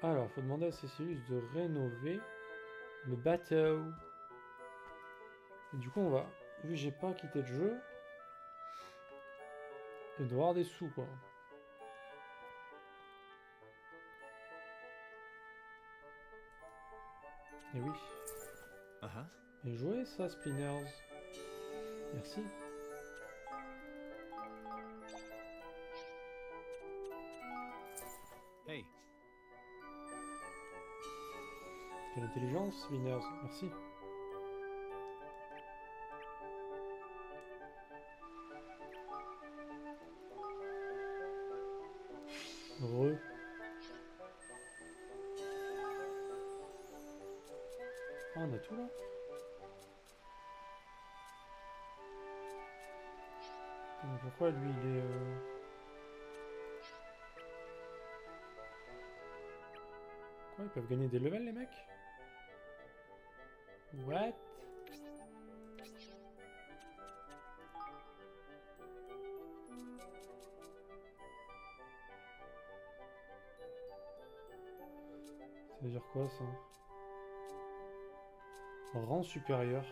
Alors, faut demander à Cécilius de rénover le bateau. Et du coup, on va, vu que j'ai pas quitté le jeu, il doit y avoir des sous, quoi. Et oui. Uh-huh. Bien joué, ça, Spinners. Merci. Hey, Quelle intelligence, Spinners. Merci. Re. Ah, on a tout, là? Mais pourquoi, lui, il est... Quoi, ils peuvent gagner des levels, les mecs? What? Ça veut dire quoi, ça? Rang supérieur.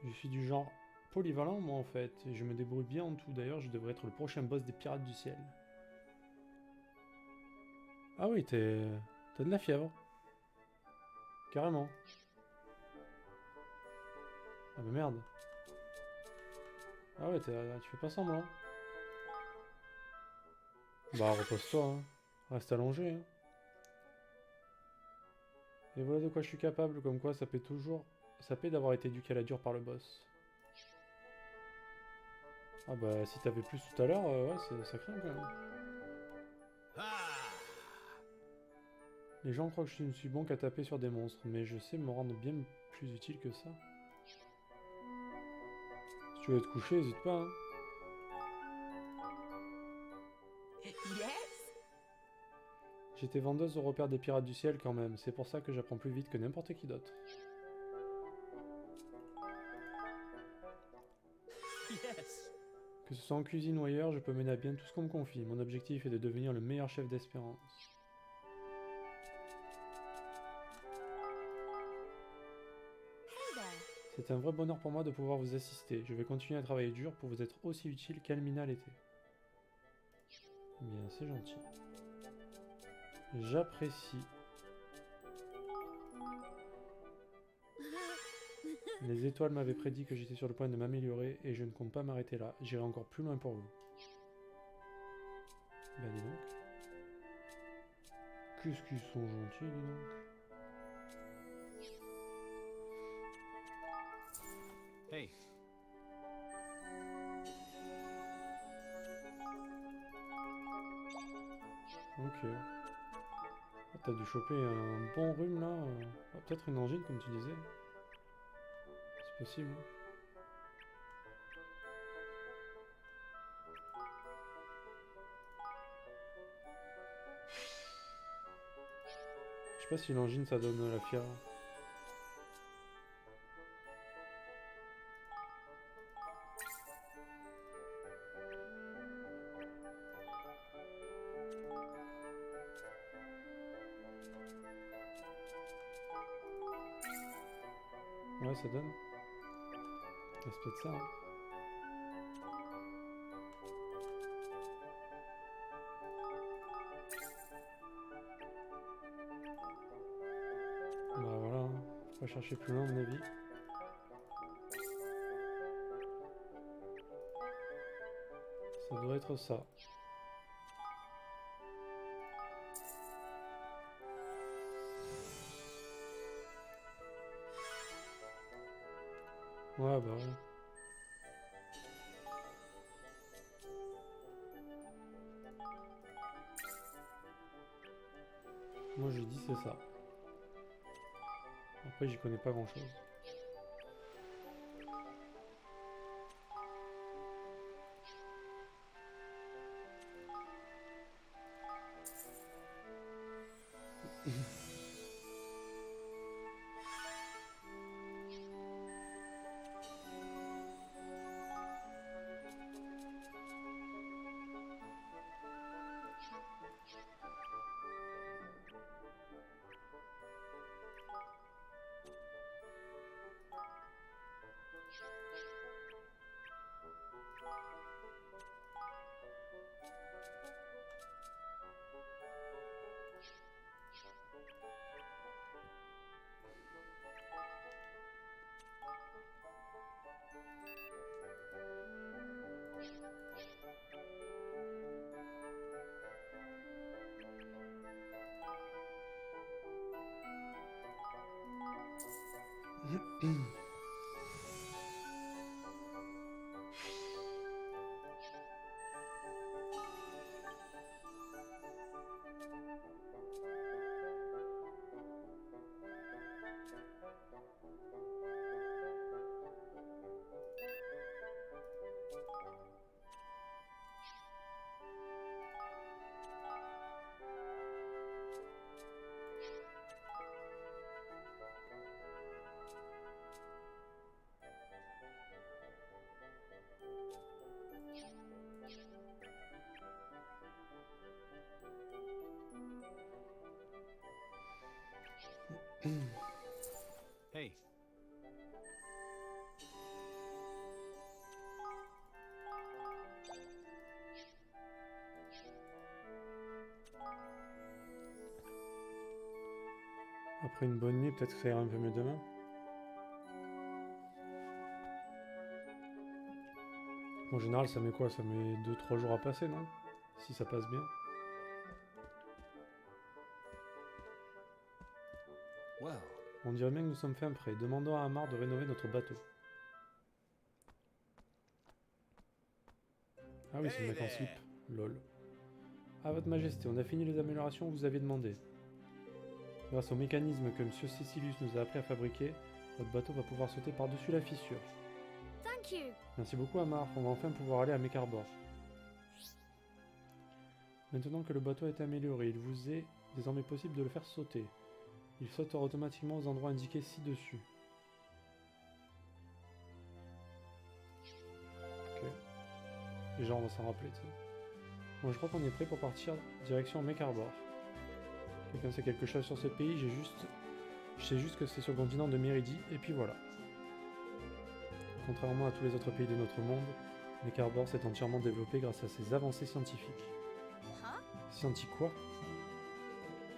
Je suis du genre polyvalent, moi, en fait. Et je me débrouille bien en tout. D'ailleurs, je devrais être le prochain boss des Pirates du Ciel. Ah oui, t'as de la fièvre. Carrément. Ah mais merde. Ah ouais, tu fais pas semblant. Bah, repose-toi, hein. Reste allongé, hein. Et voilà de quoi je suis capable, comme quoi ça paie toujours... Ça paie d'avoir été éduqué à la dure par le boss. Ah bah, si t'avais plus tout à l'heure, ouais, ça craint quand même. Les gens croient que je ne suis bon qu'à taper sur des monstres, mais je sais me rendre bien plus utile que ça. Si tu veux te coucher, n'hésite pas, hein. Yes? J'étais vendeuse au repère des pirates du ciel quand même, c'est pour ça que j'apprends plus vite que n'importe qui d'autre. yes. Que ce soit en cuisine ou ailleurs, je peux mener à bien tout ce qu'on me confie. Mon objectif est de devenir le meilleur chef d'Espérance. Hey there. C'est un vrai bonheur pour moi de pouvoir vous assister. Je vais continuer à travailler dur pour vous être aussi utile qu'Almina l'était. Bien, c'est gentil. J'apprécie. Les étoiles m'avaient prédit que j'étais sur le point de m'améliorer et je ne compte pas m'arrêter là. J'irai encore plus loin pour vous. Bah dis donc. Qu'est-ce qu'ils sont gentils, dis donc. Hey, Ok. Ah, t'as dû choper un bon rhume là. Ah, peut-être une angine comme tu disais. C'est possible, hein. Je sais pas si l'angine ça donne la fièvre. Ouais, ça donne. C'est peut-être ça, hein. Bah voilà, hein. Faut pas chercher plus loin à mon avis. Ça doit être ça. Ouais, bah ouais. Moi j'ai dit c'est ça. Après j'y connais pas grand chose. Hey. Après une bonne nuit, peut-être que ça ira un peu mieux demain. En général, ça met quoi? Ça met 2-3 jours à passer, non? Si ça passe bien. Wow. On dirait bien que nous sommes fin prêts. Demandons à Amar de rénover notre bateau. Ah oui, c'est le mec en slip. Lol. Ah, votre majesté, on a fini les améliorations que vous aviez demandées. Grâce au mécanisme que M. Cecilius nous a appris à fabriquer, votre bateau va pouvoir sauter par-dessus la fissure. Thank you. Merci beaucoup Amar, on va enfin pouvoir aller à Mekarbor. Maintenant que le bateau a été amélioré, il vous est désormais possible de le faire sauter. Il sautera automatiquement aux endroits indiqués ci-dessus. Ok. Déjà on va s'en rappeler, tu sais. Bon, je crois qu'on est prêt pour partir direction Mekarbor. Quelqu'un sait quelque chose sur ce pays, je sais juste que c'est sur le continent de Méridi, et puis voilà. Contrairement à tous les autres pays de notre monde, Mekarbor s'est entièrement développé grâce à ses avancées scientifiques. Huh? Scientifique quoi?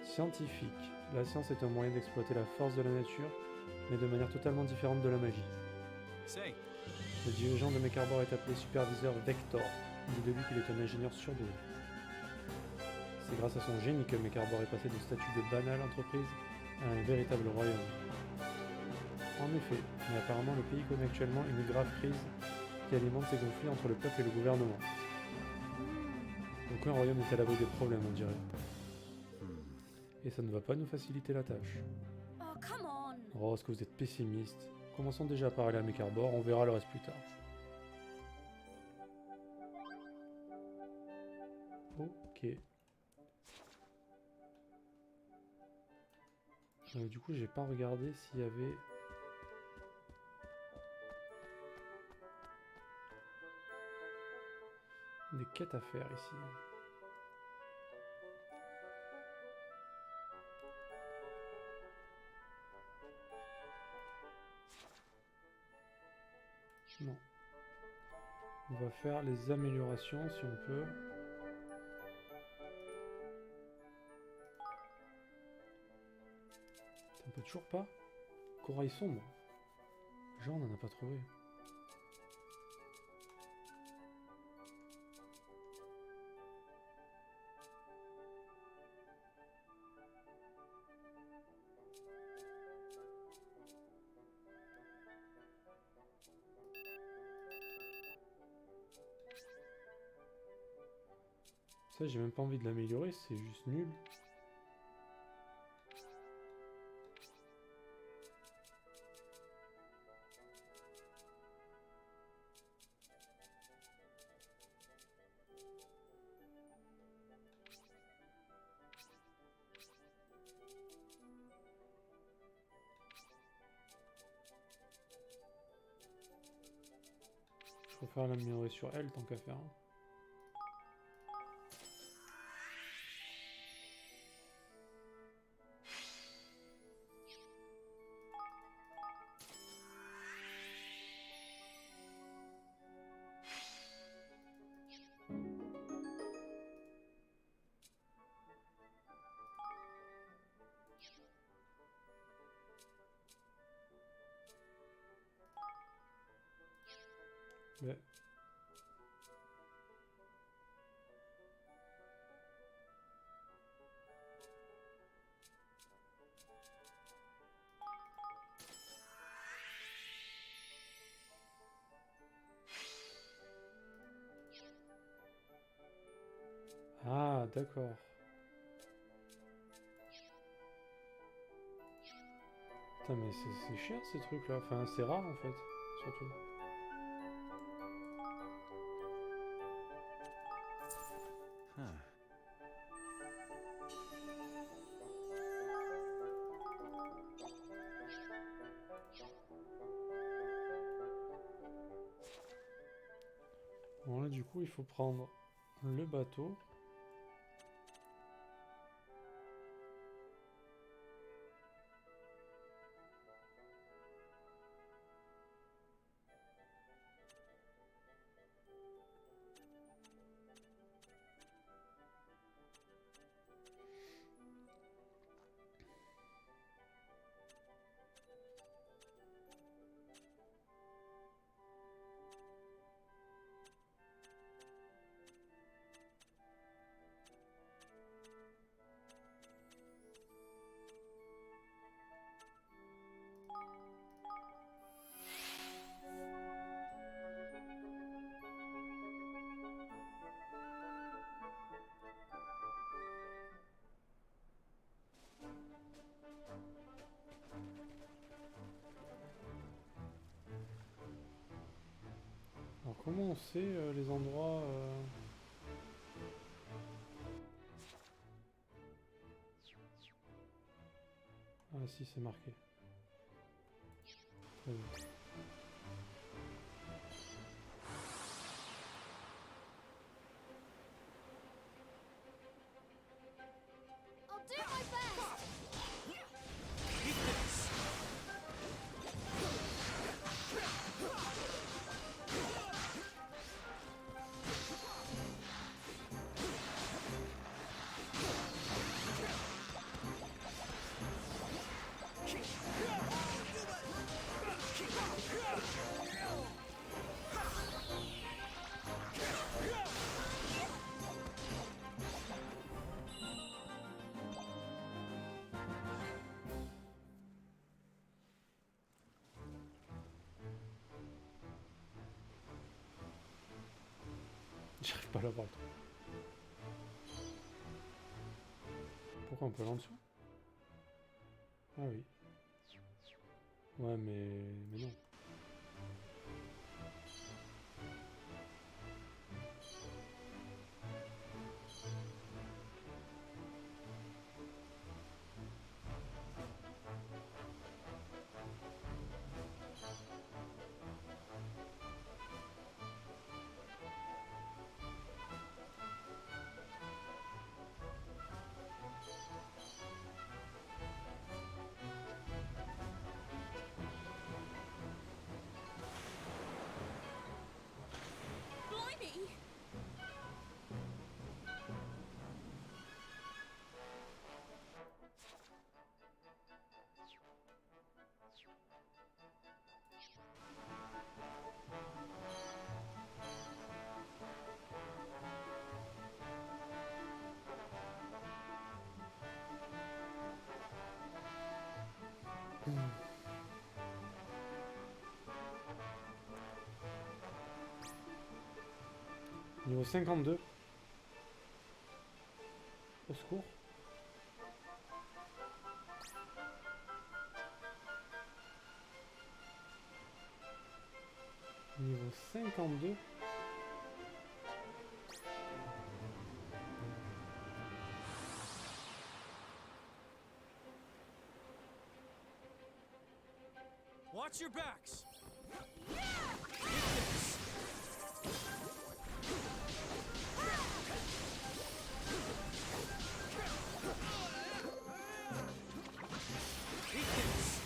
Scientifique. La science est un moyen d'exploiter la force de la nature, mais de manière totalement différente de la magie. Say. Le dirigeant de Mekarbor est appelé superviseur Vector. On dit de lui qu'il est un ingénieur surdoué. C'est grâce à son génie que Mekarbor est passé du statut de banale entreprise à un véritable royaume. En effet, mais apparemment le pays connaît actuellement une grave crise qui alimente ses conflits entre le peuple et le gouvernement. Aucun royaume n'est à l'abri des problèmes, on dirait. Et ça ne va pas nous faciliter la tâche. Oh, come on. Oh, est-ce que vous êtes pessimiste? Commençons déjà par aller à Mekarbor, on verra le reste plus tard. Ok. Du coup, j'ai pas regardé s'il y avait... des quêtes à faire ici. Non. On va faire les améliorations si on peut. On peut toujours pas. Corail sombre. Genre on n'en a pas trouvé. Ça, j'ai même pas envie de l'améliorer, c'est juste nul. Je préfère l'améliorer sur elle tant qu'à faire. Mais... Ah, d'accord. Putain, mais c'est cher ces trucs-là. Enfin, c'est rare en fait, surtout. Huh. Bon, là, du coup, il faut prendre le bateau. Alors, comment on sait les endroits Ah, si, c'est marqué. Très bien. I'll do my best. Eat this! J'arrive pas à l'avoir. Pourquoi on peut aller en dessous? Ah oui. Ouais, mais non. Blimey! Niveau 52. Au secours. Niveau 52. Watch your backs! Eat this! Eat this!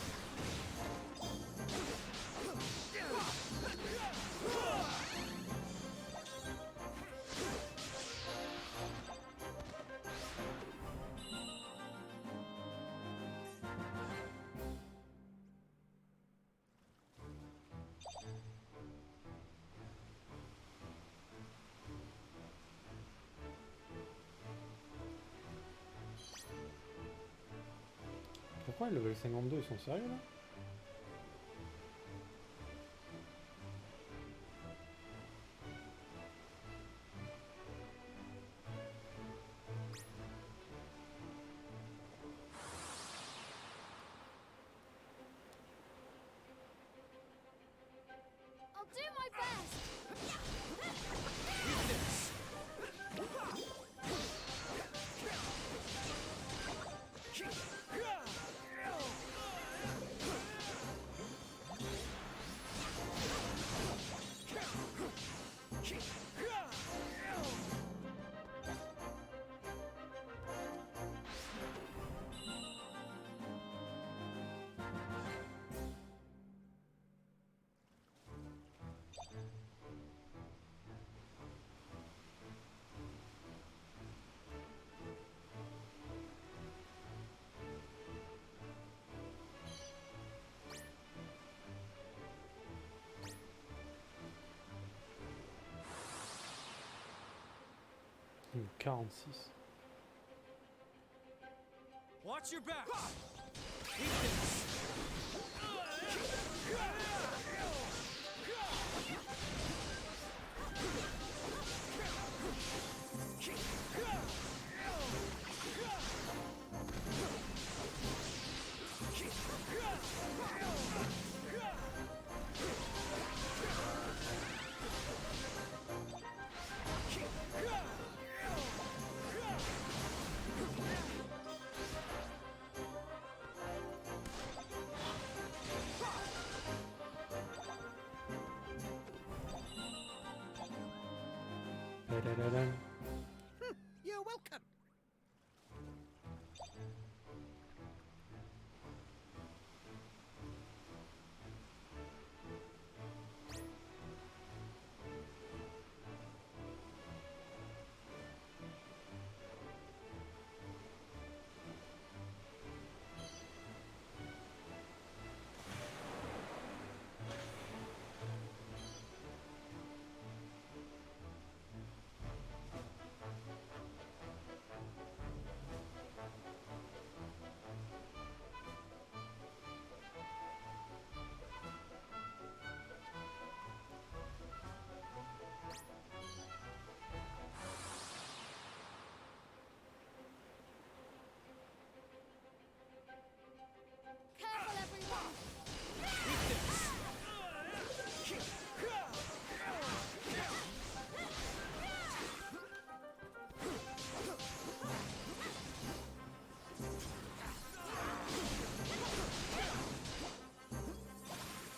Pourquoi le level 52 ils sont sérieux là? do my best. Mmh, 46. Watch your back. Keep this. Tadadadam. You're welcome. Careful, everyone.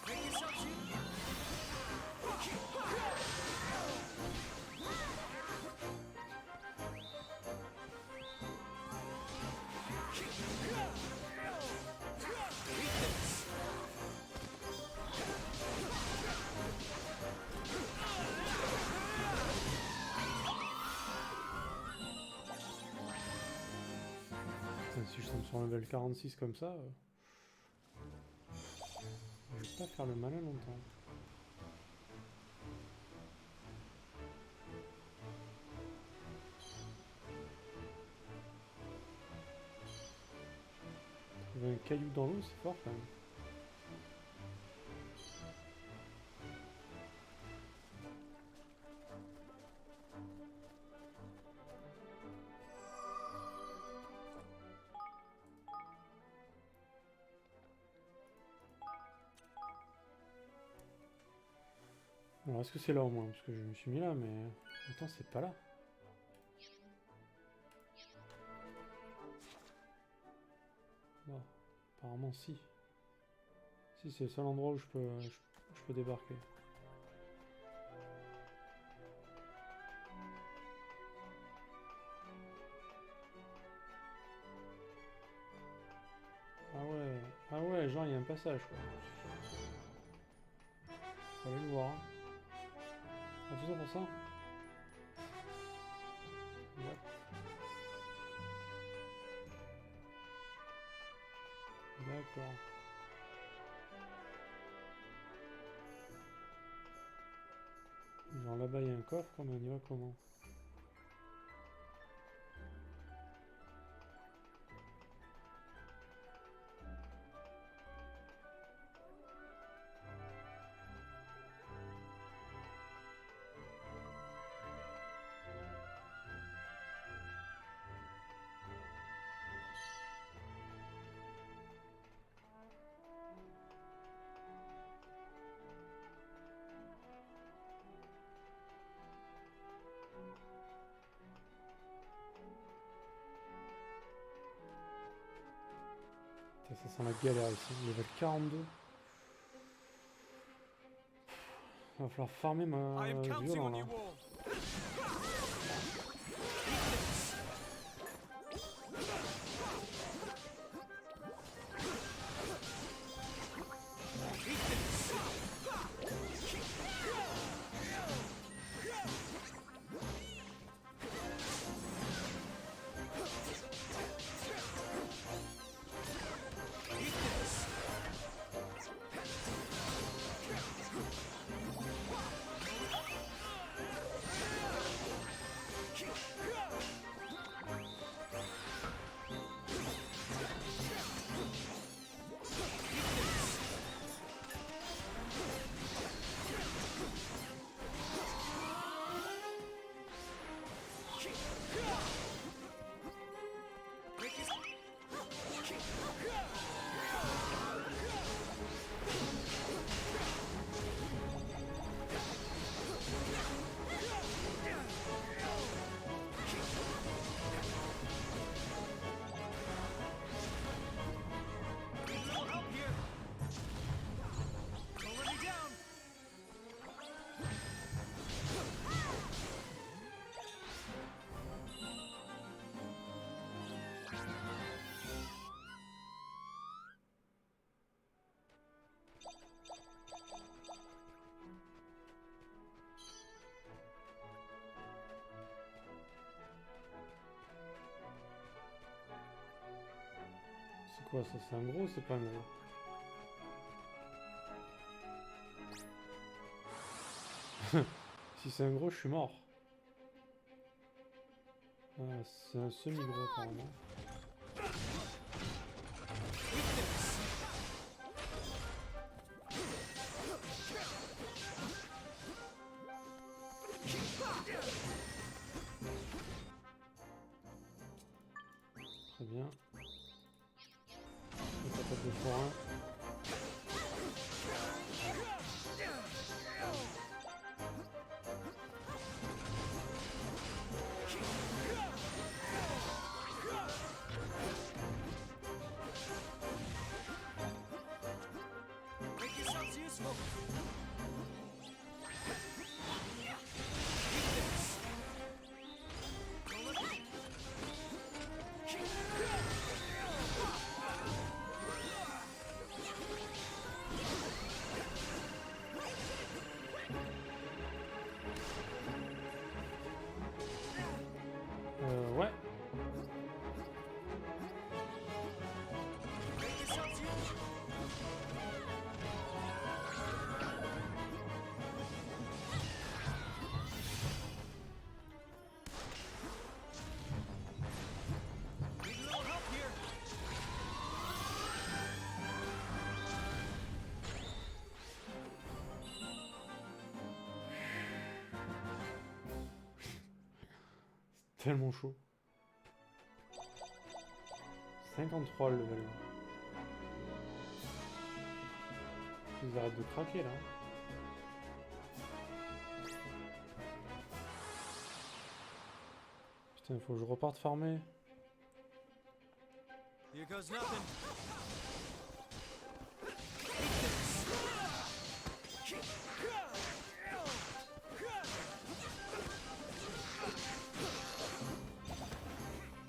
Make yourselves in. Putain, si je tombe sur un level 46 comme ça, je vais pas faire le malin longtemps. Trouver un caillou dans l'eau, c'est fort quand même. Alors est-ce que c'est là au moins? Parce que je me suis mis là, mais... Attends, c'est pas là. Bon, apparemment si. Si, c'est le seul endroit où je peux débarquer. Ah ouais, genre il y a un passage quoi. Faut aller le voir. Hein. Ah, tout ça pour ça? Yep. D'accord. Genre là-bas il y a un coffre, mais on y va comment? Ça sent la galère ici. Level 42. Va falloir farmer ma I am counting violent on là. you all. Help here. Don't let me down. C'est quoi ça? C'est un gros ou c'est pas un gros? Si c'est un gros, je suis mort. Ah, c'est un semi-gros apparemment. Très bien. Et patate de forain. Make yourselves useful. Ouais. Make yourselves useful. Need a little help here. Tellement chaud. 53 le level. Ils arrêtent de craquer là. Putain, il faut que je reparte farmer. Here goes nothing.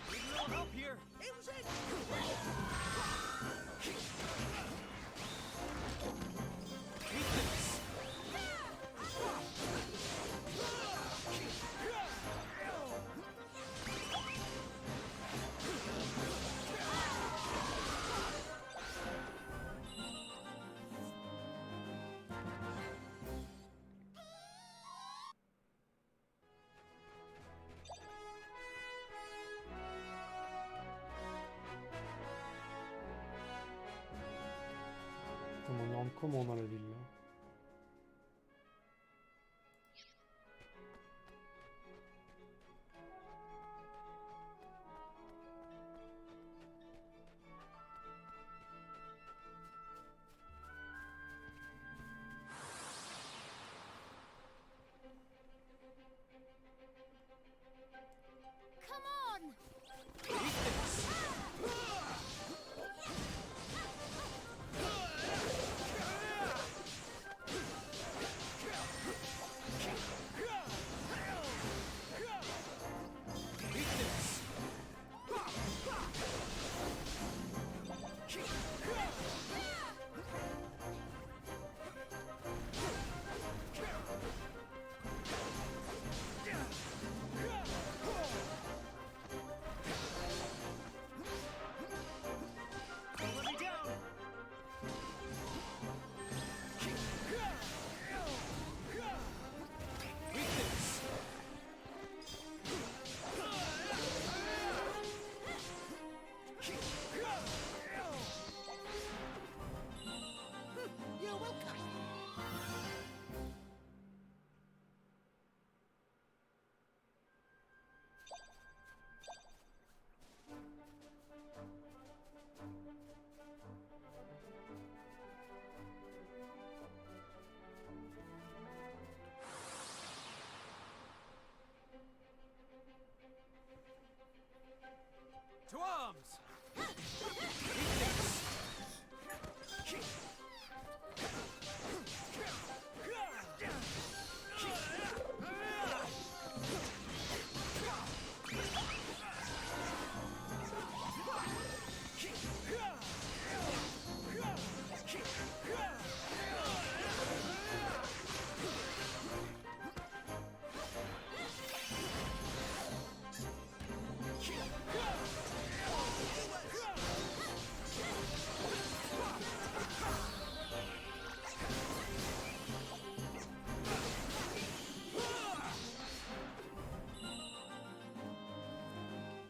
Need a little help here. On en rentre comment dans la ville là? Come on!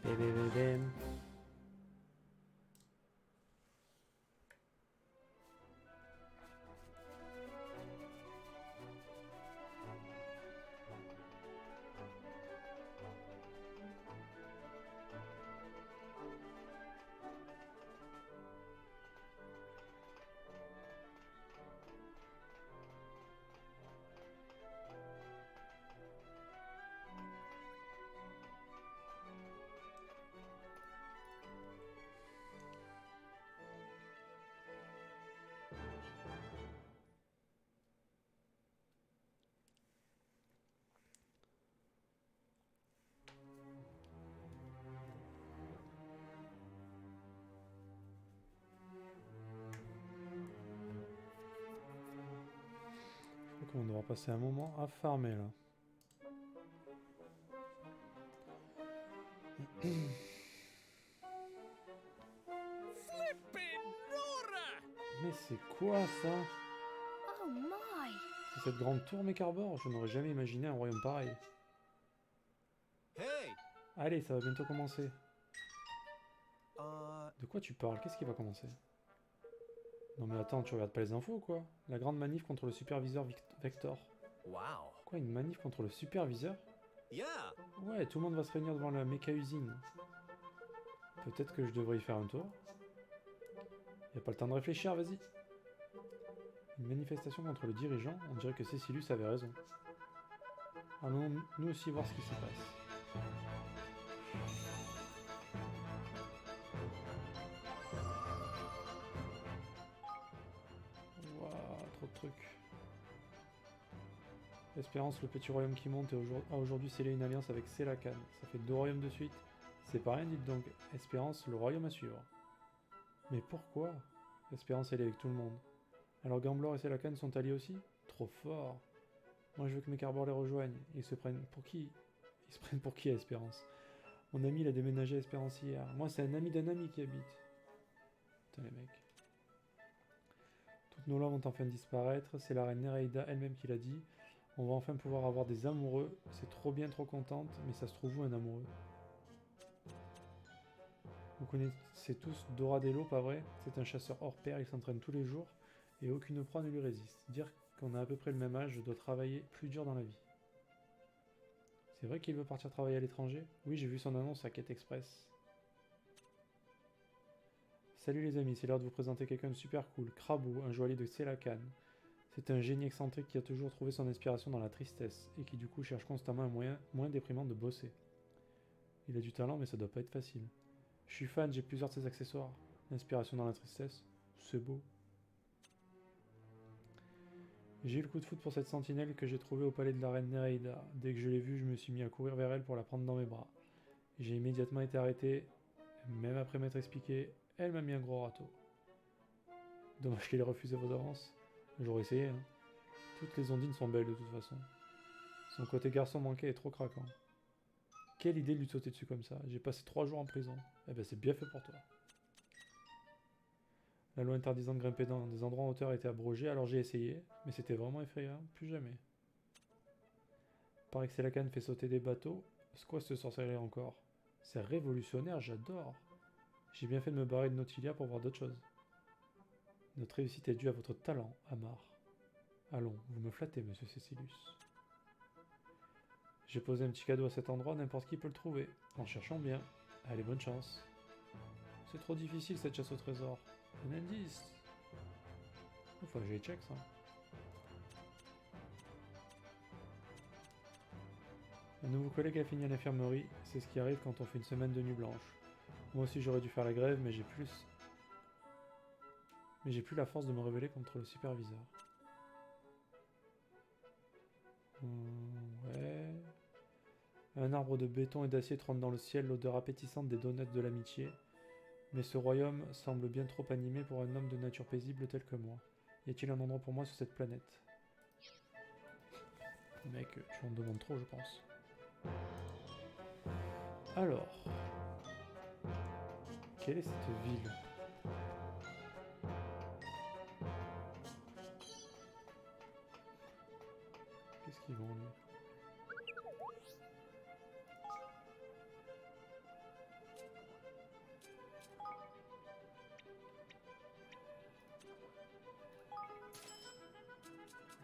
Bébébébém. Je crois qu'on devra passer un moment à farmer là. Flippin' Nora! Mais c'est quoi ça? Oh my! C'est cette grande tour Mecharbor? Je n'aurais jamais imaginé un royaume pareil. Hey! Allez, ça va bientôt commencer. Uh, De quoi tu parles? Qu'est-ce qui va commencer? Non mais attends, tu regardes pas les infos ou quoi? La grande manif contre le superviseur Vector. wow. Quoi, une manif contre le superviseur? Yeah! Ouais, tout le monde va se réunir devant la méca usine. Peut-être que je devrais y faire un tour. Y a pas le temps de réfléchir, vas-y. Une manifestation contre le dirigeant, on dirait que Cécilius avait raison. Allons nous aussi voir ce qui s'y passe. Waouh, trop de trucs. Espérance, le petit royaume qui monte, a aujourd'hui scellé une alliance avec Selacan. Ça fait 2 royaumes de suite. C'est pas rien, dites donc. Espérance, le royaume à suivre. Mais pourquoi? Espérance, elle est avec tout le monde. Alors Gamblor et Selacan sont alliés aussi? Trop fort. Moi je veux que Mecharbor les rejoignent. Ils se prennent pour qui? Ils se prennent pour qui à Espérance? Mon ami il a déménagé à Espérance hier. Moi c'est un ami d'un ami qui habite. Putain les mecs. Toutes nos lois vont enfin disparaître. C'est la reine Nereida elle-même qui l'a dit. On va enfin pouvoir avoir des amoureux. C'est trop bien, trop contente. Mais ça se trouve où un amoureux? Vous connaissez tous Doradello, pas vrai? C'est un chasseur hors pair, il s'entraîne tous les jours. Et aucune proie ne lui résiste. Dire qu'on a à peu près le même âge, je dois travailler plus dur dans la vie. C'est vrai qu'il veut partir travailler à l'étranger? Oui, j'ai vu son annonce à Quête Express. Salut les amis, c'est l'heure de vous présenter quelqu'un de super cool. Krabou, un joaillier de Selacan. C'est un génie excentrique qui a toujours trouvé son inspiration dans la tristesse, et qui du coup cherche constamment un moyen moins déprimant de bosser. Il a du talent, mais ça doit pas être facile. Je suis fan, j'ai plusieurs de ses accessoires. L'inspiration dans la tristesse, c'est beau. J'ai eu le coup de foudre pour cette sentinelle que j'ai trouvée au palais de la reine Nereida. Dès que je l'ai vue, je me suis mis à courir vers elle pour la prendre dans mes bras. J'ai immédiatement été arrêté, même après m'être expliqué, elle m'a mis un gros râteau. Dommage qu'elle ait refusé vos avances. J'aurais essayé, hein. Toutes les ondines sont belles de toute façon. Son côté garçon manqué est trop craquant. Quelle idée de lui sauter dessus comme ça. J'ai passé 3 jours en prison. Eh ben c'est bien fait pour toi. La loi interdisant de grimper dans des endroits en hauteur a été abrogée, alors j'ai essayé, mais c'était vraiment effrayant, plus jamais. Paraît que Selacan fait sauter des bateaux. C'est quoi cette sorcellerie encore? C'est révolutionnaire, j'adore. J'ai bien fait de me barrer de Nautilia pour voir d'autres choses. Notre réussite est due à votre talent, Amar. Allons, vous me flattez, monsieur Cécilius. J'ai posé un petit cadeau à cet endroit, n'importe qui peut le trouver, en cherchant bien. Allez, bonne chance. C'est trop difficile cette chasse au trésor. Un indice. Faut que j'aille check ça. Un nouveau collègue a fini à l'infirmerie, c'est ce qui arrive quand on fait une semaine de nuit blanche. Moi aussi j'aurais dû faire la grève, mais j'ai plus la force de me révéler contre le superviseur. Ouais. Un arbre de béton et d'acier trône dans le ciel, l'odeur appétissante des donuts de l'amitié. Mais ce royaume semble bien trop animé pour un homme de nature paisible tel que moi. Y a-t-il un endroit pour moi sur cette planète? Mec, tu en demandes trop, je pense. Alors... Quelle est cette ville? Qu'est-ce qu'ils vont, lui?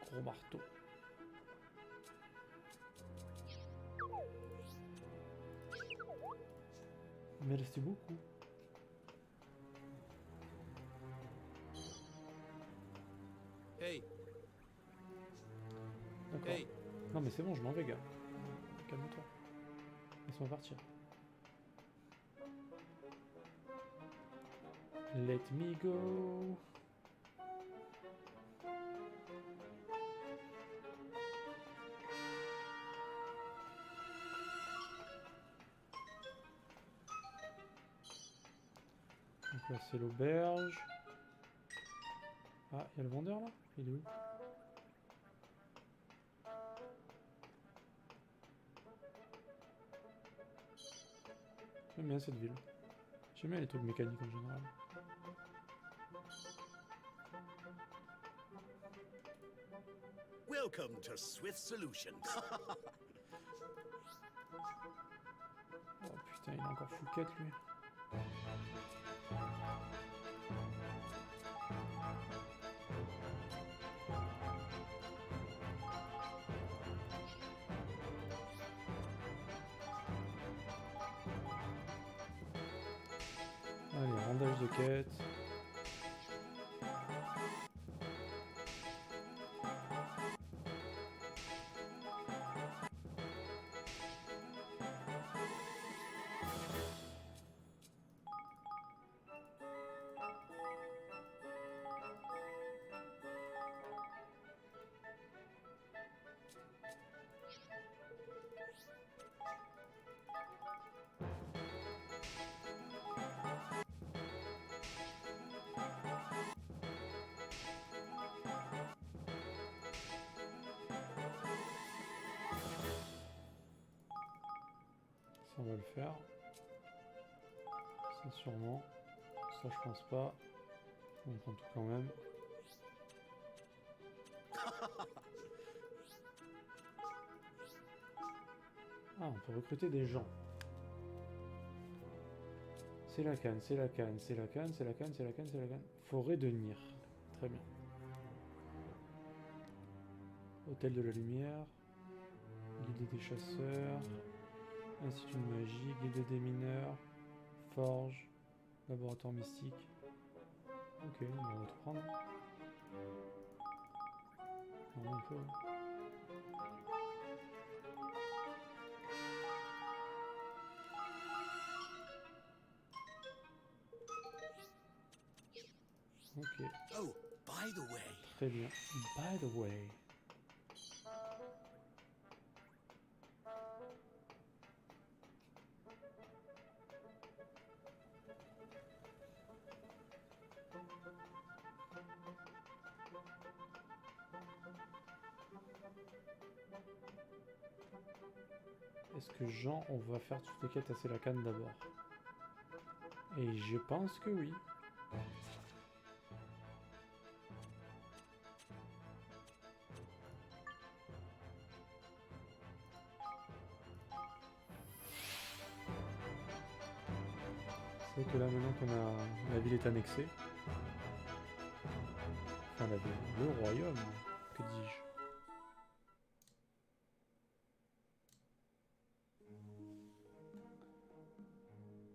Gros marteau. Merci beaucoup. Hey, D'accord. hey. Non mais c'est bon, je m'en vais, gars. Calme-toi. Laisse-moi partir. Let me go. Donc là c'est l'auberge. Ah, il y a le vendeur là? Il est où? J'aime bien cette ville. J'aime bien les trucs mécaniques en général. Welcome to Swift Solutions. Oh putain, il est encore fouquette lui. Allez, rendage de quête. Ça on va le faire. Ça sûrement. Ça je pense pas. On prend tout quand même. Ah, on peut recruter des gens. C'est la canne, c'est la canne, c'est la canne, c'est la canne, c'est la canne, c'est la canne. Forêt de Nir. Très bien. Hôtel de la lumière. Guilde des chasseurs. Institut de magie. Guilde des mineurs. Forge. Laboratoire mystique. Ok, on va tout prendre. Non, on peut. Ok, Oh, by the way, très bien. By the way. Est-ce que Jean, on va faire toutes les quêtes à Sélacane d'abord? Et je pense que oui. C'est que là maintenant qu'on a... la ville est annexée. Enfin la ville, le royaume, que dis-je?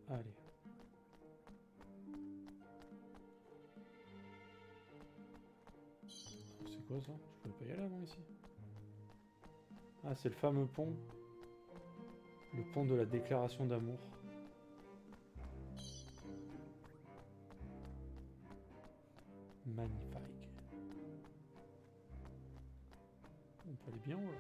Allez. C'est quoi ça? Je pouvais pas y aller avant ici. Ah, c'est le fameux pont. Le pont de la déclaration d'amour. Magnifique. On peut aller bien haut là.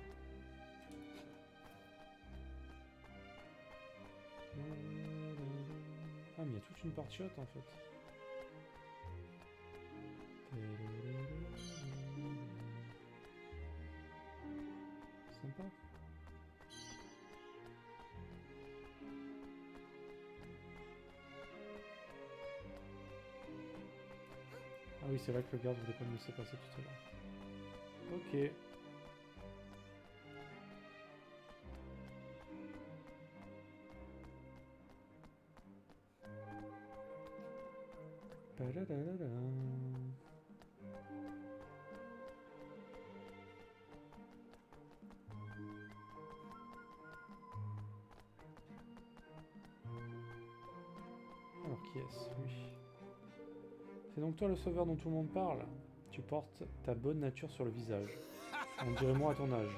Ah mais il y a toute une partie haute en fait. Sympa. Ah oui c'est vrai que le garde voulait pas me laisser passer tout à l'heure. Ok. Qui est-ce, lui? C'est donc toi le sauveur dont tout le monde parle? Tu portes ta bonne nature sur le visage. On dirait moi à ton âge.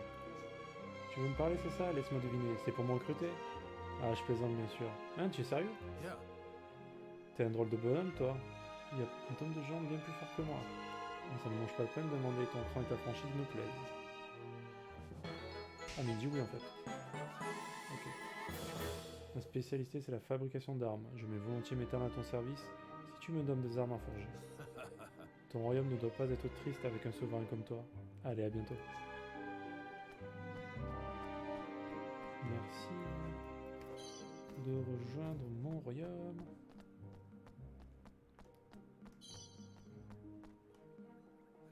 Tu veux me parler, c'est ça? Laisse-moi deviner. C'est pour me recruter? Ah, je plaisante bien sûr. Hein, tu es sérieux? Yeah. T'es un drôle de bonhomme, toi. Il y a un tonne de gens bien plus forts que moi. Mais ça ne mange pas de peine de demander ton cran et ta franchise me plaisent. Ah, mais il dit oui en fait. Ok. Ma spécialité, c'est la fabrication d'armes. Je mets volontiers mes talents à ton service si tu me donnes des armes à forger. Ton royaume ne doit pas être triste avec un souverain comme toi. Allez, à bientôt. Merci de rejoindre mon royaume.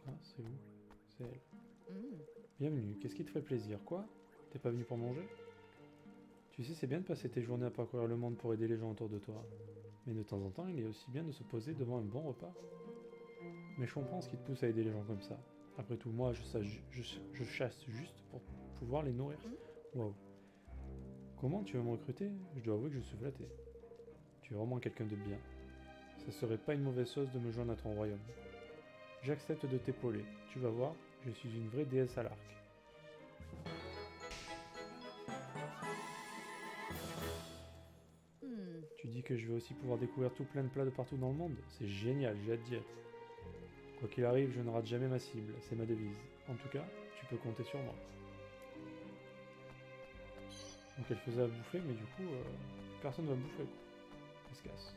Ah, c'est où? C'est elle. Bienvenue, qu'est-ce qui te ferait plaisir? Quoi? T'es pas venu pour manger? Tu sais, c'est bien de passer tes journées à parcourir le monde pour aider les gens autour de toi. Mais de temps en temps, il est aussi bien de se poser devant un bon repas. Mais je comprends ce qui te pousse à aider les gens comme ça. Après tout, moi, je chasse juste pour pouvoir les nourrir. Waouh. Comment tu veux me recruter? Je dois avouer que je suis flatté. Tu es vraiment quelqu'un de bien. Ça serait pas une mauvaise chose de me joindre à ton royaume. J'accepte de t'épauler. Tu vas voir, je suis une vraie déesse à l'arc. Tu dis que je vais aussi pouvoir découvrir tout plein de plats de partout dans le monde? C'est génial, j'ai hâte d'y être. Quoi qu'il arrive, je ne rate jamais ma cible, c'est ma devise. En tout cas, tu peux compter sur moi. Donc elle faisait à bouffer, mais du coup, personne va bouffer, quoi. Elle se casse.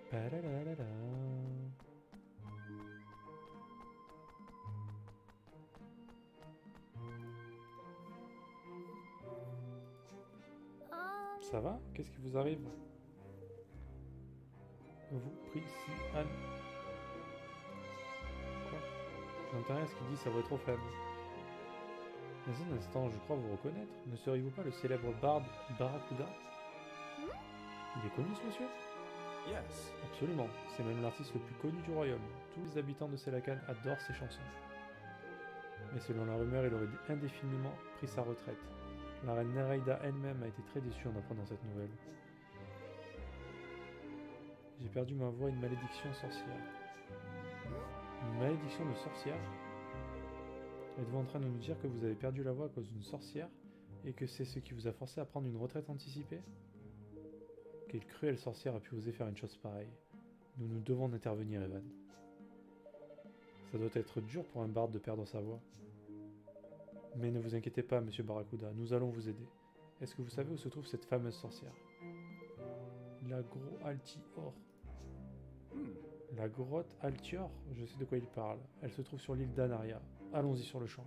Pararara. Ça va? Qu'est-ce qui vous arrive? Vous prie si Anne. Quoi? J'entends rien ce qu'il dit, sa voix est trop faible. Mais un instant, je crois vous reconnaître. Ne seriez-vous pas le célèbre barde Barracuda? Il est connu ce monsieur? Yes. Absolument, c'est même l'artiste le plus connu du royaume. Tous les habitants de Selacan adorent ses chansons. Mais selon la rumeur, il aurait indéfiniment pris sa retraite. La reine Nereida elle-même a été très déçue en apprenant cette nouvelle. J'ai perdu ma voix à une malédiction sorcière. Une malédiction de sorcière? Êtes-vous en train de nous dire que vous avez perdu la voix à cause d'une sorcière et que c'est ce qui vous a forcé à prendre une retraite anticipée? Quelle cruelle sorcière a pu oser faire une chose pareille? Nous devons intervenir, Evan. Ça doit être dur pour un barde de perdre sa voix. Mais ne vous inquiétez pas, monsieur Barracuda, nous allons vous aider. Est-ce que vous savez où se trouve cette fameuse sorcière? La grotte Altior. La grotte Altior? Je sais de quoi il parle. Elle se trouve sur l'île d'Anaria. Allons-y sur le champ.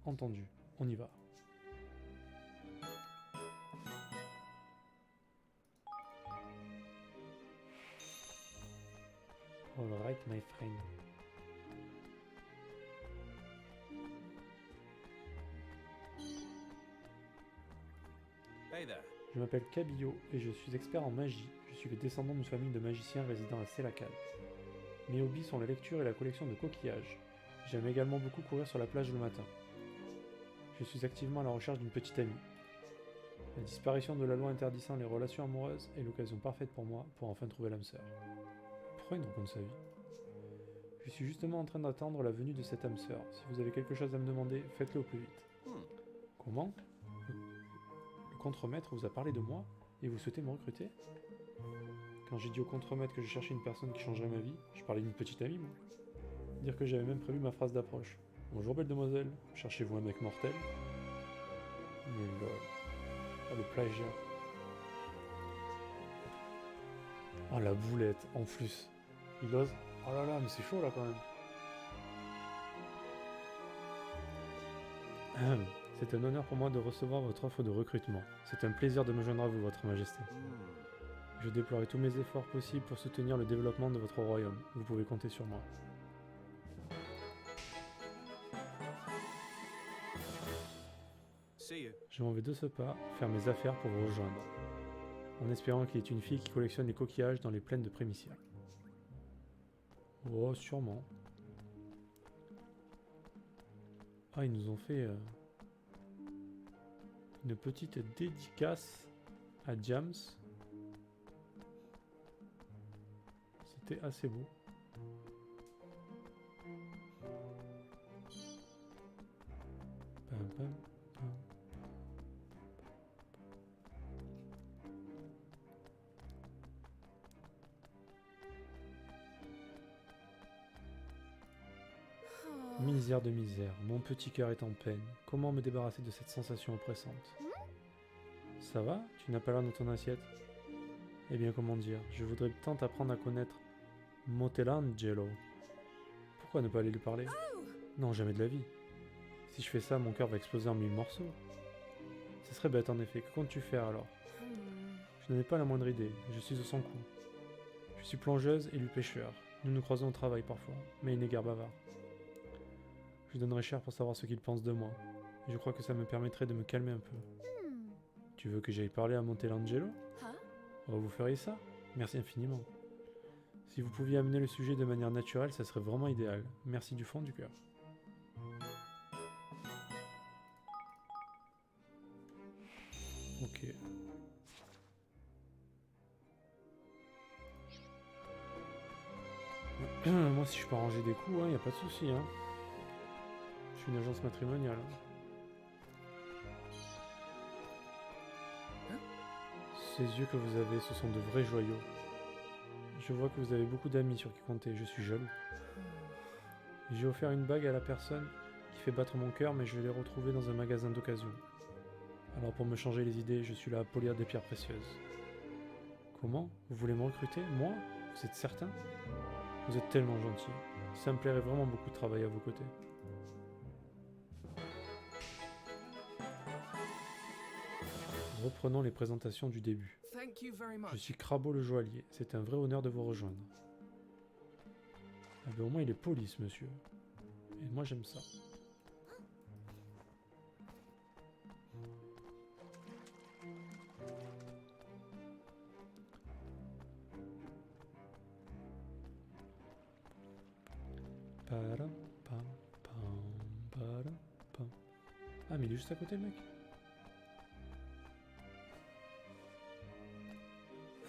Entendu, on y va. All right, my friend. Hey there. Je m'appelle Cabillo et je suis expert en magie. Je suis le descendant d'une famille de magiciens résidant à Selacan. Mes hobbies sont la lecture et la collection de coquillages. J'aime également beaucoup courir sur la plage le matin. Je suis activement à la recherche d'une petite amie. La disparition de la loi interdisant les relations amoureuses est l'occasion parfaite pour moi pour enfin trouver l'âme sœur. Pourquoi il nous raconte sa vie? Je suis justement en train d'attendre la venue de cette âme sœur. Si vous avez quelque chose à me demander, faites-le au plus vite. Comment? Le contremaître vous a parlé de moi et vous souhaitez me recruter? Quand j'ai dit au contremaître que je cherchais une personne qui changerait ma vie, je parlais d'une petite amie, moi. Dire que j'avais même prévu ma phrase d'approche. Bonjour belle demoiselle, cherchez-vous un mec mortel? Mais lol. Oh, le plagiat. Oh la boulette, en plus. Il ose. Oh là là, mais c'est chaud là quand même. C'est un honneur pour moi de recevoir votre offre de recrutement. C'est un plaisir de me joindre à vous, votre majesté. Je déploierai tous mes efforts possibles pour soutenir le développement de votre royaume. Vous pouvez compter sur moi. See you. Je m'en vais de ce pas faire mes affaires pour vous rejoindre, en espérant qu'il y ait une fille qui collectionne les coquillages dans les plaines de Prémisia. Oh, sûrement. Ah, ils nous ont fait une petite dédicace à Jams. C'était assez beau. Pam, pam, pam. Misère de misère, mon petit cœur est en peine. Comment me débarrasser de cette sensation oppressante? Ça va? Tu n'as pas l'air dans ton assiette? Eh bien, comment dire, je voudrais tant apprendre à connaître Michelangelo. Pourquoi ne pas aller lui parler? Non, jamais de la vie. Si je fais ça, mon cœur va exploser en 1000 morceaux. Ce serait bête en effet, que comptes-tu faire alors? Je n'en ai pas la moindre idée, je suis au sans coup. Je suis plongeuse et lui pêcheur. Nous nous croisons au travail parfois, mais il n'est guère bavard. Je donnerais cher pour savoir ce qu'il pense de moi. Et je crois que ça me permettrait de me calmer un peu. Tu veux que j'aille parler à Michelangelo? Oh, vous feriez ça? Merci infiniment. Si vous pouviez amener le sujet de manière naturelle, ça serait vraiment idéal. Merci du fond du cœur. Ok. Moi, si je peux arranger des coups, y a pas de souci. Je suis une agence matrimoniale. Ces yeux que vous avez, ce sont de vrais joyaux. Je vois que vous avez beaucoup d'amis sur qui compter, je suis jaloux. J'ai offert une bague à la personne qui fait battre mon cœur, mais je l'ai retrouvée dans un magasin d'occasion. Alors pour me changer les idées, je suis là à polir des pierres précieuses. Comment? Vous voulez me recruter? Moi? Vous êtes certain? Vous êtes tellement gentil. Ça me plairait vraiment beaucoup de travailler à vos côtés. Reprenons les présentations du début. Thank you very Je much. suis Crabot le joaillier. C'est un vrai honneur de vous rejoindre. Ah ben au moins il est poli ce monsieur. Et moi j'aime ça. Param, pam, pam, param, pam. Ah mais il est juste à côté le mec.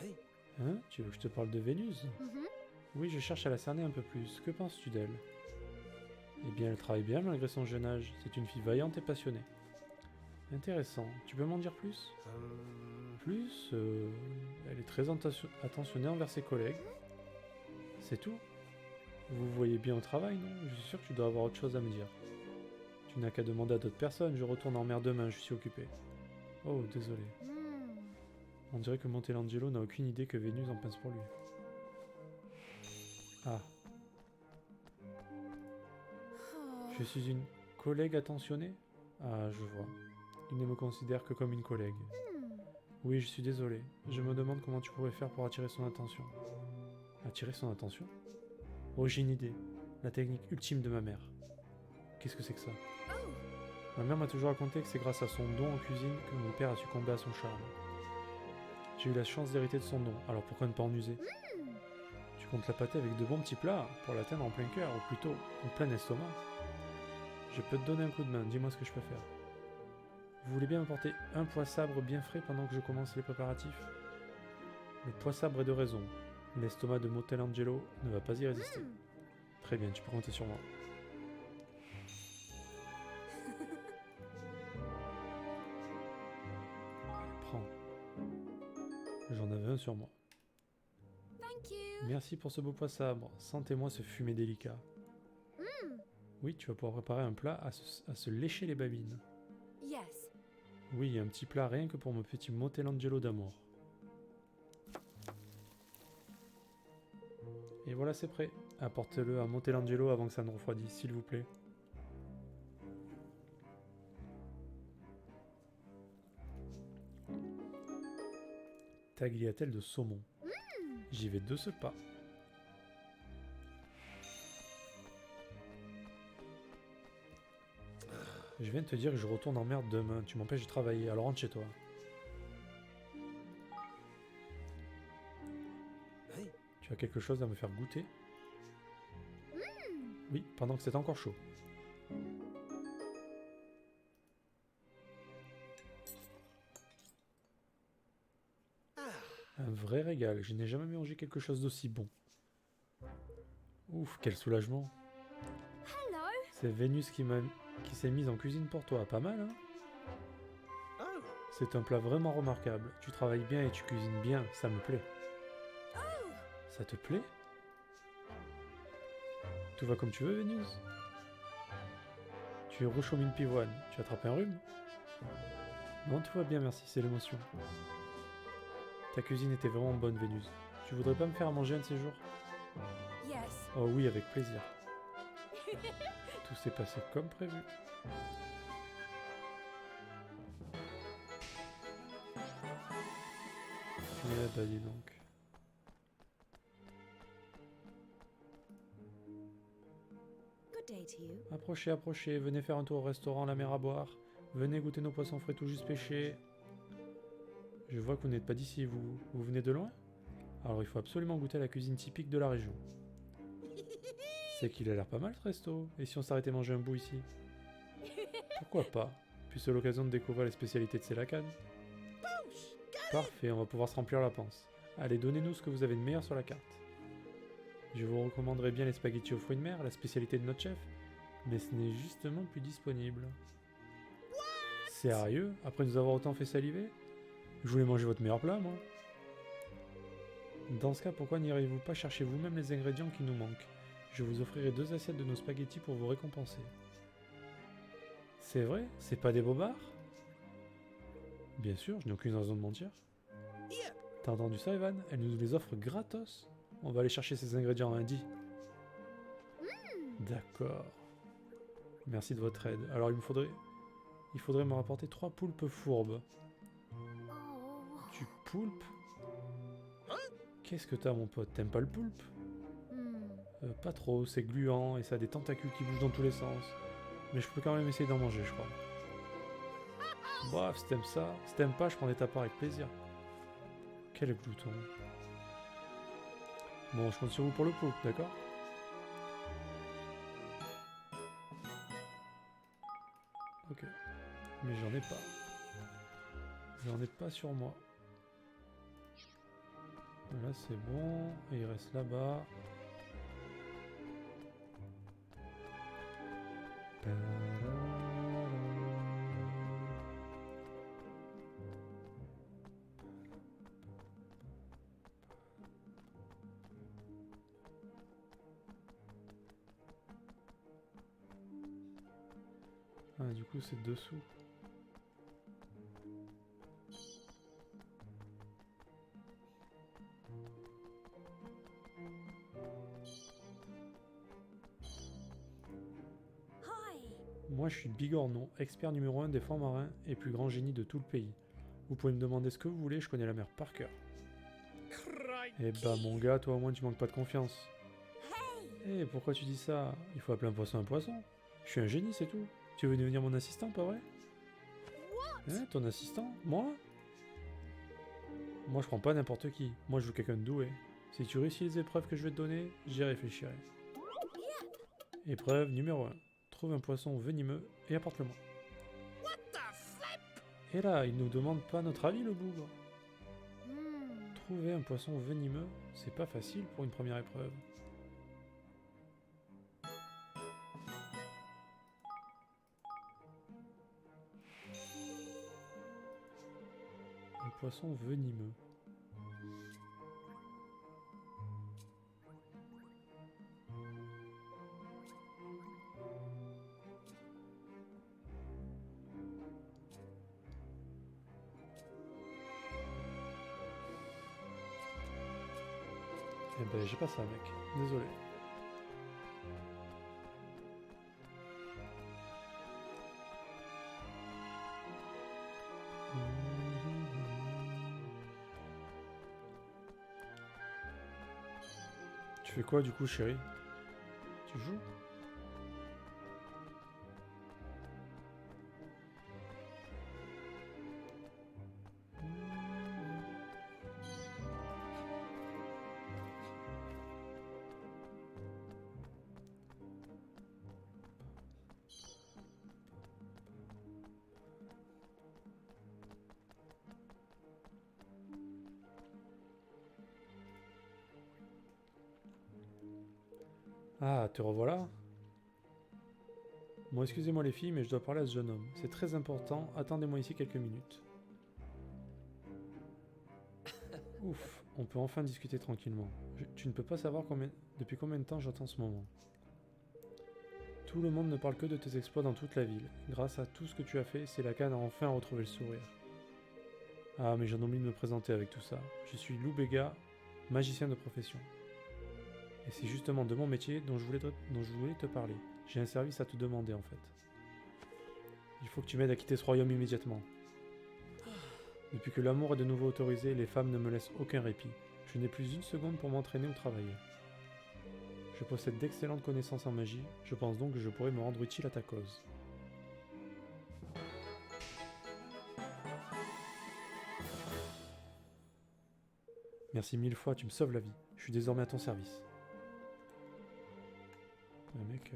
Hey, Hein? Tu veux que je te parle de Vénus? Oui, je cherche à la cerner un peu plus. Que penses-tu d'elle? Eh bien, elle travaille bien malgré son jeune âge. C'est une fille vaillante et passionnée. Intéressant. Tu peux m'en dire plus? Plus, elle est très attentionnée envers ses collègues. C'est tout? Vous voyez bien au travail, non? Je suis sûr que tu dois avoir autre chose à me dire. Tu n'as qu'à demander à d'autres personnes. Je retourne en mer demain, je suis occupé. Oh, désolé. On dirait que Michelangelo n'a aucune idée que Vénus en pense pour lui. Ah. Je suis une collègue attentionnée? Ah, je vois. Il ne me considère que comme une collègue. Oui, je suis désolé. Je me demande comment tu pourrais faire pour attirer son attention. Attirer son attention? Oh, j'ai une idée. La technique ultime de ma mère. Qu'est-ce que c'est que ça? Ma mère m'a toujours raconté que c'est grâce à son don en cuisine que mon père a succombé à son charme. J'ai eu la chance d'hériter de son don, alors pourquoi ne pas en user? Tu comptes la pâter avec de bons petits plats pour l'atteindre en plein cœur, ou plutôt en plein estomac. Je peux te donner un coup de main, dis-moi ce que je peux faire. Vous voulez bien m'apporter un pois sabre bien frais pendant que je commence les préparatifs? Le pois sabre est de raison. L'estomac de Michelangelo ne va pas y résister. Très bien, tu peux compter sur moi. Allez, prends. J'en avais un sur moi. Thank you. Merci pour ce beau pois sabre. Sentez-moi ce fumet délicat. Oui, tu vas pouvoir préparer un plat à se lécher les babines. Yes. Oui, un petit plat rien que pour mon petit Michelangelo d'amour. Et voilà, c'est prêt. Apportez-le à Michelangelo avant que ça ne refroidisse, s'il vous plaît. Tagliatelle de saumon. J'y vais de ce pas. Je viens de te dire que je retourne en mer demain. Tu m'empêches de travailler, alors rentre chez toi. hey, Tu as quelque chose à me faire goûter? Oui, pendant que c'est encore chaud. Un vrai régal, je n'ai jamais mangé quelque chose d'aussi bon. Ouf, quel soulagement. Hello. C'est Vénus qui s'est mise en cuisine pour toi, pas mal, hein? Oh, C'est un plat vraiment remarquable. Tu travailles bien et tu cuisines bien, ça me plaît. Oh. Ça te plaît? Tout va comme tu veux, Vénus? Tu es rouge comme une pivoine. Tu as attrapé un rhume? Non, tout va bien, merci, c'est l'émotion. Ta cuisine était vraiment bonne, Vénus. Tu voudrais pas me faire à manger un de ces jours? Yes. Oh oui, avec plaisir. Tout s'est passé comme prévu. Eh bah dis donc. Good day to you. Approchez, approchez, venez faire un tour au restaurant La Mer à boire. Venez goûter nos poissons frais tout juste pêchés. Je vois que vous n'êtes pas d'ici, vous venez de loin? Alors il faut absolument goûter à la cuisine typique de la région. C'est qu'il a l'air pas mal ce resto. Et si on s'arrêtait manger un bout ici? Pourquoi pas? Puis c'est l'occasion de découvrir les spécialités de Sélacan. Parfait, on va pouvoir se remplir la panse. Allez, donnez-nous ce que vous avez de meilleur sur la carte. Je vous recommanderais bien les spaghettis aux fruits de mer, la spécialité de notre chef, mais ce n'est justement plus disponible. Sérieux? Après nous avoir autant fait saliver? Je voulais manger votre meilleur plat, moi. Dans ce cas, pourquoi n'irez-vous pas chercher vous-même les ingrédients qui nous manquent? Je vous offrirai 2 assiettes de nos spaghettis pour vous récompenser. C'est vrai? C'est pas des bobards? Bien sûr, je n'ai aucune raison de mentir. here. T'as entendu ça, Evan? Elle nous les offre gratos. On va aller chercher ces ingrédients lundi. D'accord. Merci de votre aide. Alors il faudrait me rapporter 3 poulpes fourbes. Oh. Du poulpe? Qu'est-ce que t'as, mon pote? T'aimes pas le poulpe? Hmm. Pas trop, c'est gluant et ça a des tentacules qui bougent dans tous les sens. Mais je peux quand même essayer d'en manger, je crois. Bref, si t'aimes ça, si t'aimes pas, je prendrai ta part avec plaisir. Quel glouton. Bon, je compte sur vous pour le poulpe, d'accord? Ok. Mais j'en ai pas. J'en ai pas sur moi. Là, c'est bon. Et il reste là-bas. Ah, du coup, c'est dessous. Hi. Moi, je suis Bigornon, expert numéro 1 des fonds marins et plus grand génie de tout le pays. Vous pouvez me demander ce que vous voulez, je connais la mer par cœur. Eh bah, mon gars, toi au moins tu manques pas de confiance. Hey. Eh, pourquoi tu dis ça? Il faut appeler un poisson un poisson. Je suis un génie, c'est tout. Tu veux devenir mon assistant, pas vrai? Hein, ton assistant? Moi? Moi, je prends pas n'importe qui. Moi, je veux quelqu'un de doué. Si tu réussis les épreuves que je vais te donner, j'y réfléchirai. Épreuve numéro 1. Trouve un poisson venimeux et apporte-le-moi. What the flip? Et là, il nous demande pas notre avis, le bougre. Hmm. Trouver un poisson venimeux, c'est pas facile pour une première épreuve. Un poisson venimeux. Eh ben, j'ai pas ça, mec. Désolé. Tu fais quoi, du coup, chérie? Tu joues? Ah, te revoilà? Bon, excusez-moi les filles, mais je dois parler à ce jeune homme. C'est très important, attendez-moi ici quelques minutes. Ouf, on peut enfin discuter tranquillement. Tu ne peux pas savoir depuis combien de temps j'attends ce moment. Tout le monde ne parle que de tes exploits dans toute la ville. Grâce à tout ce que tu as fait, Selakan a enfin retrouvé le sourire. Ah, mais j'en oublie de me présenter avec tout ça. Je suis Lou Bega, magicien de profession. Et c'est justement de mon métier dont je voulais te parler. J'ai un service à te demander en fait. Il faut que tu m'aides à quitter ce royaume immédiatement. Depuis que l'amour est de nouveau autorisé, les femmes ne me laissent aucun répit. Je n'ai plus une seconde pour m'entraîner ou travailler. Je possède d'excellentes connaissances en magie, je pense donc que je pourrais me rendre utile à ta cause. Merci 1000 fois, tu me sauves la vie. Je suis désormais à ton service. Le mec,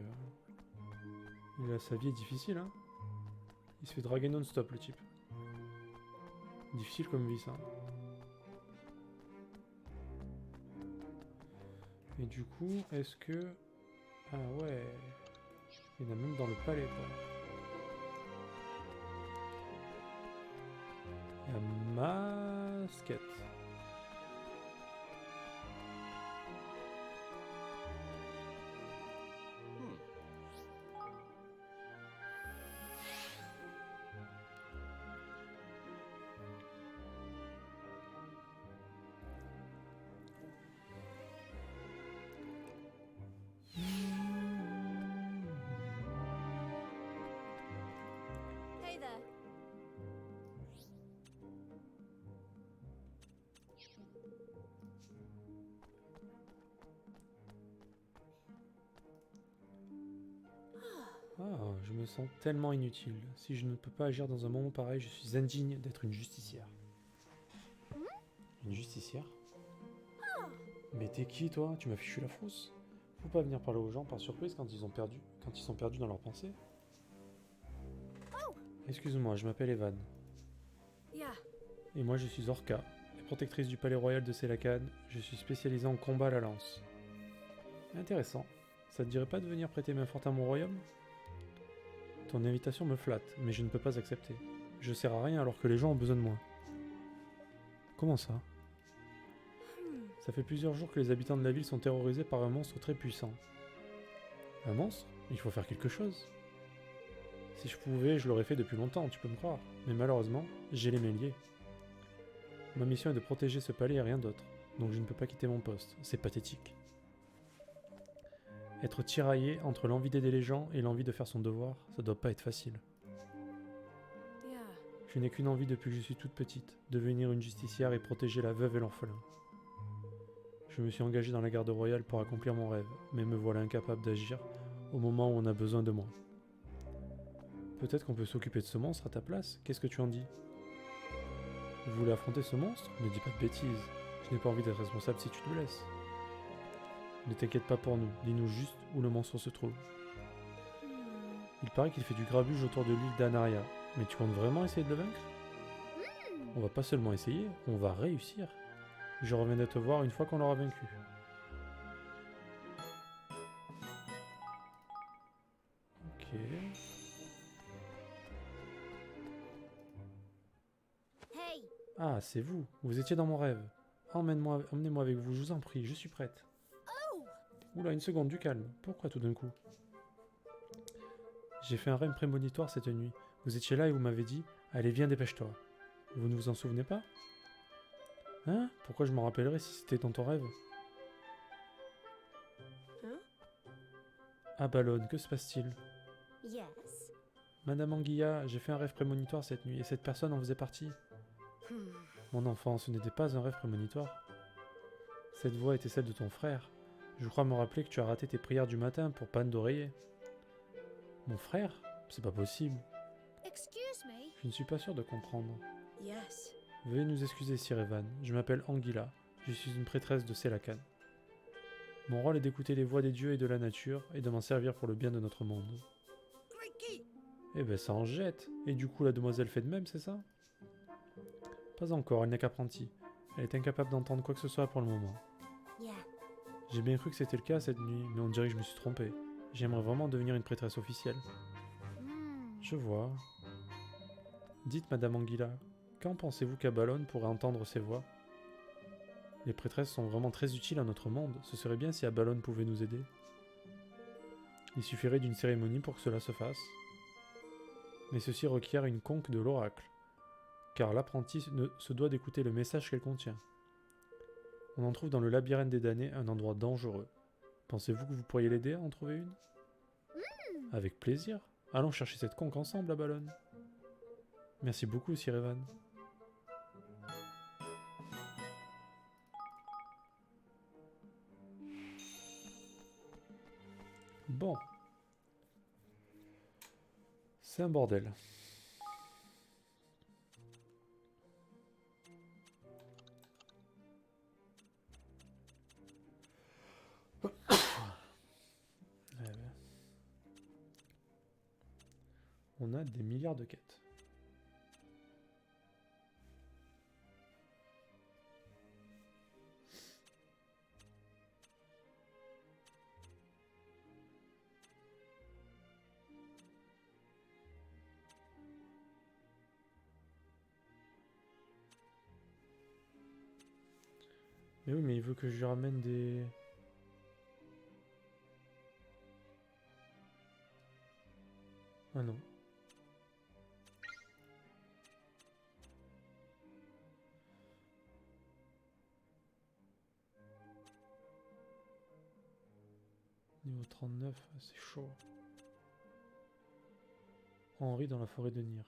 sa vie est difficile, hein. Il se fait draguer non-stop, le type. Difficile comme vie, ça. Et du coup, est-ce que... Ah ouais... Il y en a même dans le palais, quoi. Il y a Masquette. Hey there. Ah, je me sens tellement inutile. Si je ne peux pas agir dans un moment pareil, je suis indigne d'être une justicière. Une justicière? Mais t'es qui, toi? Tu m'as fichu la frousse? Faut pas venir parler aux gens par surprise quand ils sont perdus dans leurs pensées. Excuse-moi, je m'appelle Evan. Yeah. Et moi je suis Orca, la protectrice du palais royal de Selakan. Je suis spécialisée en combat à la lance. Intéressant. Ça te dirait pas de venir prêter main forte à mon royaume? Ton invitation me flatte, mais je ne peux pas accepter. Je sers à rien alors que les gens ont besoin de moi. Comment ça? Ça fait plusieurs jours que les habitants de la ville sont terrorisés par un monstre très puissant. Un monstre? Il faut faire quelque chose. Si je pouvais, je l'aurais fait depuis longtemps, tu peux me croire. Mais malheureusement, j'ai les mains liées. Ma mission est de protéger ce palais et rien d'autre. Donc je ne peux pas quitter mon poste. C'est pathétique. Être tiraillé entre l'envie d'aider les gens et l'envie de faire son devoir, ça doit pas être facile. Yeah. Je n'ai qu'une envie depuis que je suis toute petite, devenir une justicière et protéger la veuve et l'orphelin. Je me suis engagé dans la garde royale pour accomplir mon rêve, mais me voilà incapable d'agir au moment où on a besoin de moi. Peut-être qu'on peut s'occuper de ce monstre à ta place, qu'est-ce que tu en dis? Vous voulez affronter ce monstre? Ne dis pas de bêtises, je n'ai pas envie d'être responsable si tu te laisses. Ne t'inquiète pas pour nous, dis-nous juste où le monstre se trouve. Il paraît qu'il fait du grabuge autour de l'île d'Anaria, mais tu comptes vraiment essayer de le vaincre? On va pas seulement essayer, on va réussir. Je reviendrai te voir une fois qu'on l'aura vaincu. Ok. Hey. Ah, c'est vous. Vous étiez dans mon rêve. Emmenez-moi avec vous, je vous en prie, je suis prête. Oula, une seconde, du calme. Pourquoi tout d'un coup? J'ai fait un rêve prémonitoire cette nuit. Vous étiez là et vous m'avez dit « Allez, viens, dépêche-toi ». Vous ne vous en souvenez pas? Hein? Pourquoi je m'en rappellerais si c'était dans ton rêve? Hein? Ah, Ballone, que se passe-t-il? Yes. Madame Anguilla, j'ai fait un rêve prémonitoire cette nuit et cette personne en faisait partie. Mon enfant, ce n'était pas un rêve prémonitoire. Cette voix était celle de ton frère. Je crois me rappeler que tu as raté tes prières du matin pour panne d'oreiller. Mon frère? C'est pas possible. Excuse me. Je ne suis pas sûr de comprendre. Yes. Veuillez nous excuser, Sir Evan. Je m'appelle Anguilla. Je suis une prêtresse de Selakan. Mon rôle est d'écouter les voix des dieux et de la nature et de m'en servir pour le bien de notre monde. Cricky! Eh ben ça en jette. Et du coup la demoiselle fait de même, c'est ça? Pas encore, elle n'est qu'apprentie. Elle est incapable d'entendre quoi que ce soit pour le moment. Yeah. J'ai bien cru que c'était le cas cette nuit, mais on dirait que je me suis trompé. J'aimerais vraiment devenir une prêtresse officielle. Je vois. Dites, Madame Anguilla, quand pensez-vous qu'Abalone pourrait entendre ces voix? Les prêtresses sont vraiment très utiles à notre monde. Ce serait bien si Abalone pouvait nous aider. Il suffirait d'une cérémonie pour que cela se fasse. Mais ceci requiert une conque de l'oracle, car l'apprenti se doit d'écouter le message qu'elle contient. On en trouve dans le labyrinthe des damnés, un endroit dangereux. Pensez-vous que vous pourriez l'aider à en trouver une? Avec plaisir. Allons chercher cette conque ensemble, Abalone. Merci beaucoup, Sir Evan. Bon. C'est un bordel. On a des milliards de quêtes. Mais oui, mais il veut que je lui ramène des... Ah non. Niveau 39, c'est chaud. Henri dans la forêt de Nir.